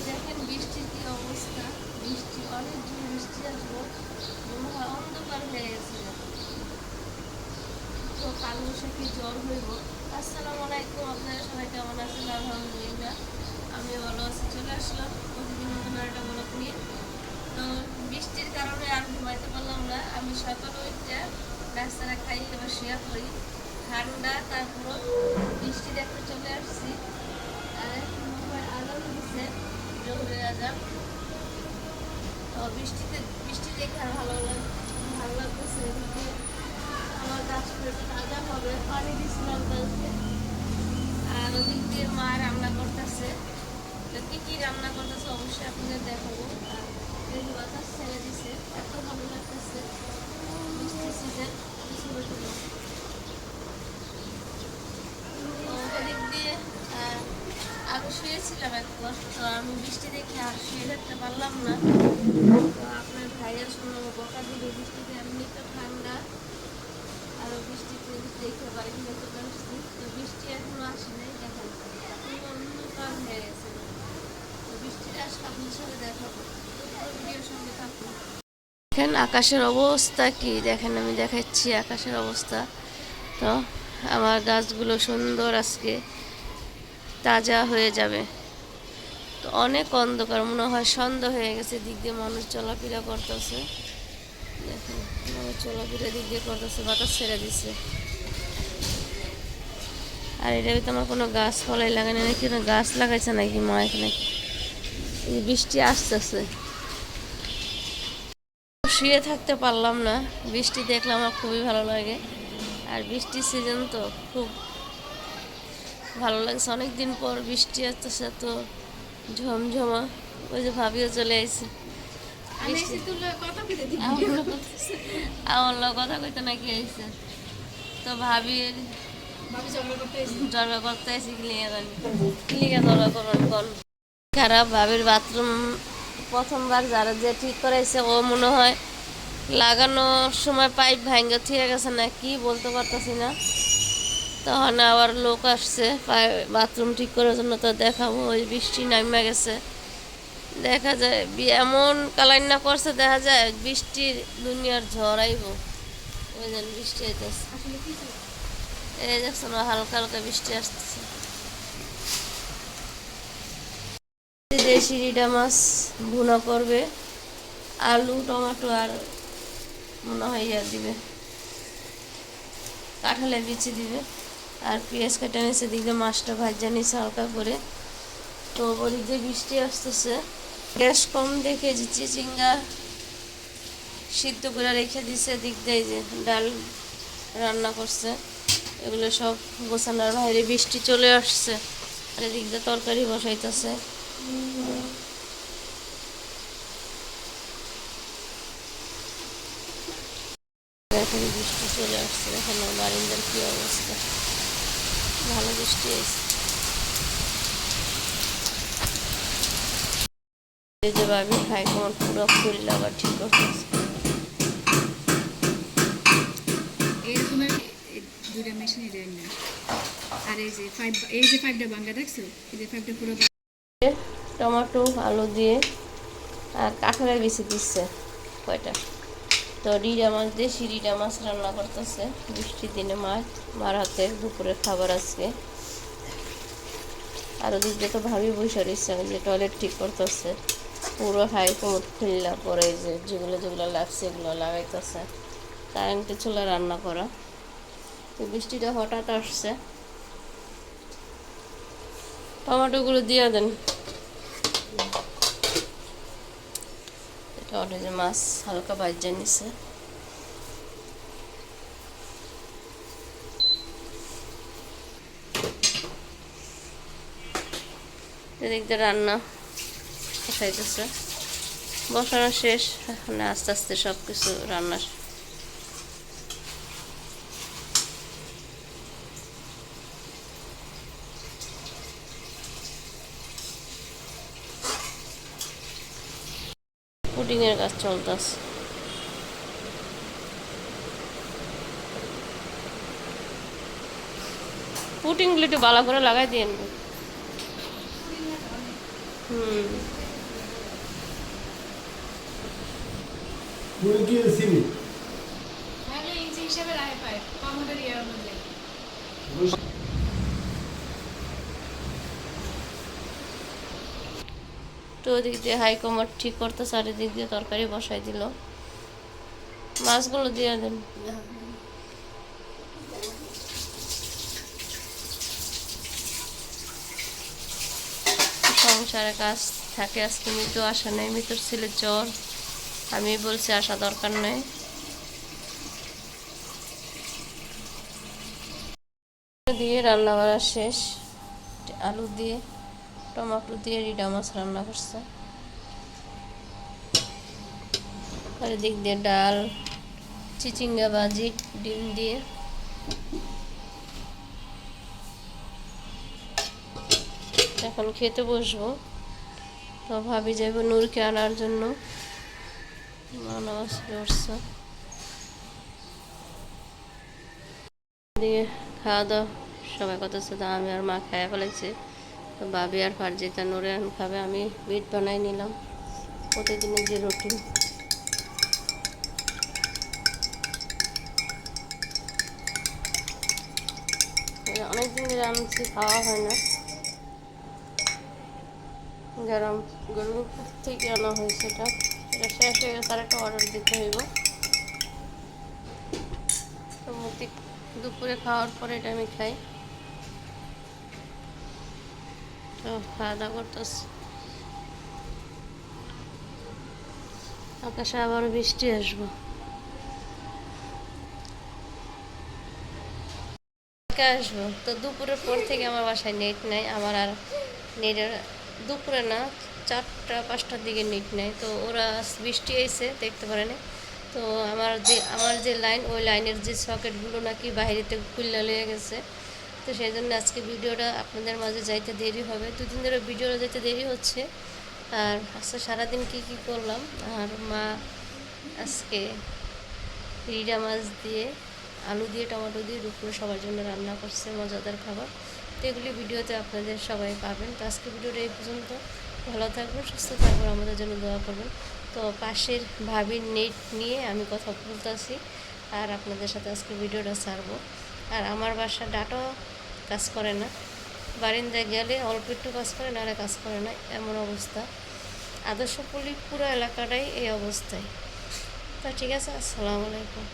দেখেন বৃষ্টির কি অবস্থা, বৃষ্টি অনেক জোর বৃষ্টি আসবো, মনে হয় অন্ধকার হয়ে গেছে। তো কালবৈশাখী জ্বর হইব। আসসালামু আলাইকুম, আপনারা সবাই কেমন আছেন? আলহামদুলিল্লাহ আমি ভালো আছি। চলে আসলাম প্রতিদিন নতুন একটা ব্লগ নিয়ে। তো বৃষ্টির কারণে আর ঘুমাইতে পারলাম না। আমি সকালে উঠে নাস্তাটা খাই, এবার শুয়ে পড়ি। ঠান্ডা, তারপর বৃষ্টি দেখতে চলে আসছি। আর এখন মনে হয় আজান দিচ্ছে, জোহরের আজান। তো বৃষ্টি দেখে আর ভালো লাগতেছে। এদিকে আমার গাছগুলো তাজা হবে, পানি দিচ্ছিলাম গাছকে। আর ওদিক দিয়ে মা রান্না করতেছে। তো কি কি রান্না করতেছে অবশ্যই আপনাদের দেখাবো। আর এই বাতাস ছেড়ে দিছে, এত ভালো লাগতেছে। বৃষ্টির সিজন ছোটো ছোটো। তো ওদিক দিয়ে আমি শুয়েছিলাম একবার, তো আমি বৃষ্টি দেখে আর শুয়ে থাকতে পারলাম না। তো আপনার ভাইয়ের শুনলাম বকা দিবে, বৃষ্টিতে এমনি তো ঠান্ডা, আরও বৃষ্টিতে দেখে বাড়ি থেকে চলে আসছি। তো বৃষ্টি এখনো আসে নাই, দেখেন পুরো অন্ধকার হয়ে গেছে। তো বৃষ্টিটা আসলে আপনার সাথে দেখাবো, তো পুরো ভিডিওর সঙ্গে থাকুন। দেখেন আকাশের অবস্থা কি, দেখেন আমি দেখাচ্ছি আকাশের অবস্থা। তো আমার গাছগুলো সুন্দর আজকে তাজা হয়ে যাবে। তো অনেক অন্ধকার, মনে হয় সন্ধ্যা হয়ে গেছে। দিক দিয়ে মানুষ চলাফেরা করতেছে, দেখেন মানুষ চলাফেরা দিক দিয়ে করতেছে, বাতাস ছেড়ে দিচ্ছে। আর এটা তো আমার কোনো গাছ ফলাই লাগানো নাকি, গাছ লাগাইছে নাকি মা এখানে। বৃষ্টি আসতেছে, শুয়ে থাকতে পারলাম না। বৃষ্টি দেখলে আমার খুবই ভালো লাগে। আর বৃষ্টির সিজন তো খুব ভালো লাগছে। অনেকদিন পর বৃষ্টি আসতেছে, তো ঝমঝমা। ওই যে ভাবিও চলে আসছে, আমার কথা কইতে নাকি আইছে। তো ভাবির ঝগড়া করতে আইসি, ক্লিয়ার ঝগড়া করুন কোন খারাপ। ভাবির বাথরুম প্রথমবার যারা যে ঠিক করাইছে, ও মনে হয় লাগানোর সময় পাইপ ভাঙ্গে থিয়ে গেছে না কি, বলতে পারতেছি না। তখন আবার লোক আসছে বাথরুম ঠিক করার জন্য। তো দেখাবো, ওই বৃষ্টি নামে গেছে, দেখা যায় এমন কালাইন্না করছে, দেখা যায় বৃষ্টির দুনিয়ার ঝড় আইব। ওই জন্য বৃষ্টি আইতেছে, এই দেখছো না, হালকা হালকা বৃষ্টি আসতেছে। দেশি রিডা মাছ ভুনা করবে, আলু টমেটো আর মনে হয় ইয়া দিবে, কাঁঠালের বিচি দিবে, আর পেঁয়াজ কেটে নিচ্ছে। দিকে মাছটা ভাজা নিচ্ছে হালকা করে। তো ওদিক দিয়ে বৃষ্টি আসতেছে, গ্যাস কম দেখে যে চিচিঙ্গা সিদ্ধ করে রেখে দিছে। দিক দিয়ে যে ডাল রান্না করছে, এগুলো সব গোছানোর বাইরে বৃষ্টি চলে আসছে। আর এদিক দিয়ে তরকারি বসাইতেছে। এখন বৃষ্টি চলে আসছে, দেখেন বারিন্দার কি অবস্থা, ভালো বৃষ্টি এসে। এই যে ভাবি খাই কোন পুরো ফুল আবার ঠিক করতেছে। এরকমের দুইটা মেশিনই দেয় না। আর এই যে ফাইভটা বাঙ্গা দেখছো, এই যে ফাইভটা পুরো টমেটো আলু দিয়ে আর কাঁঠালের বিচি দিচ্ছে কয়টা। তো রিডা মাছ, দেশি রিডা মাছ রান্না করতেছে বৃষ্টির দিনে। মার হাতে দুপুরের খাবার আজকে। আর ওদিক দিয়ে তো ভাবি বসে রয়েছে, যে টয়লেট ঠিক করতেছে। পুরো হাই কোমর খুললা পরে যে যেগুলো যেগুলো লাগছে এগুলো লাগাইতেছে। কারেন্টে চুলা রান্না করা। তো বৃষ্টিটা হঠাৎ আসছে, টমেটোগুলো দিয়ে দেন। টমেটো যে মাছ হালকা ভাজা নিছে। এদিক দিয়ে রান্না বসাইতেছে, বসানো শেষ। এখন আস্তে আস্তে সব কিছু রান্না। পুডিংয়ের কাজ চলতেছে। পুডিংগুলো একটু ভালো করে লাগাই দিন। হুম পুরি কি সিমি তাহলে ইঞ্চি হিসাবে রায় পায় কমোডের ইয়ার মধ্যে তো ওদিক দিয়ে হাই কমার ঠিক করতে চারিদিক দিয়ে তরকারি বসাই দিল, মাছগুলো দিয়ে দেন। সংসারে কাজ থাকে, আজকে মৃত্যু আসা নেই, মৃত্যুর ছেলের জ্বর, আমি বলছি আসা দরকার নেই। দিয়ে রান্না করা শেষ, আলু দিয়ে টমেটো দিয়ে রিডা মাছ রান্না করছে, আর এদিক দিয়ে ডাল, চিচিঙ্গা ভাজি, ডিম দিয়ে। এখন খেতে বসবো, তো ভাবি যাইব নূরকে আনার জন্য, নামাজ পড়ছে। দিয়ে খাওয়া দাওয়া সবাই কত সাথে আমি আর মা খাইয়া ফেলেছি, তো ভাবি আর ফারজিতা নূরে খাবে, আমি বিট বানাই নিলাম, প্রতিদিনের যে রুটিন। অনেকদিন ধরে আনছি, খাওয়া হয় না, গরম গরু থেকে আনা হয়েছে, এটা শেষ হয়ে গেছে, আর একটা অর্ডার দিতে হইব। তো মতি দুপুরে খাওয়ার পরে এটা আমি খাই, তো খাওয়া দাওয়া করতেছি। আকাশে আবার বৃষ্টি আসবো, আসবো। তো দুপুরের পর থেকে আমার বাসায় নেট নাই, আমার আর নেটের দুপুরে না 4টা-5টার দিকে নেট নেই, তো ওরা বৃষ্টি এসে দেখতে পারে না। তো আমার যে লাইন, ওই লাইনের যে সকেটগুলো নাকি বাইরেতে খুললে লেগে গেছে, তো সেই জন্য আজকে ভিডিওটা আপনাদের মাঝে যাইতে দেরি হবে, 2 দিন ধরে ভিডিওটা যাইতে দেরি হচ্ছে। আর আজকে সারাদিন কি কি করলাম, আর মা আজকে রিডা মাছ দিয়ে আলু দিয়ে টমেটো দিয়ে দুপুরে সবার জন্য রান্না করছে মজাদার খাবার, তো এগুলি ভিডিওতে আপনাদের সবাই পাবেন। তো আজকে ভিডিওটা এই পর্যন্ত, ভালো থাকবেন, সুস্থ থাকবেন, আমাদের জন্য দোয়া করবেন। তো পাশের ভাবির নেট নিয়ে আমি কথা বলতেছি, আর আপনাদের সাথে আজকে ভিডিওটা ছাড়বো। আর আমার বাসার ডাটাও কাজ করে না, বারিন্দায় গেলে অল্প একটু কাজ করে, নাহলে কাজ করে না, এমন অবস্থা। আদর্শপল্লী পুরো এলাকাটাই এই অবস্থায়। তো ঠিক আছে, আসসালামু আলাইকুম।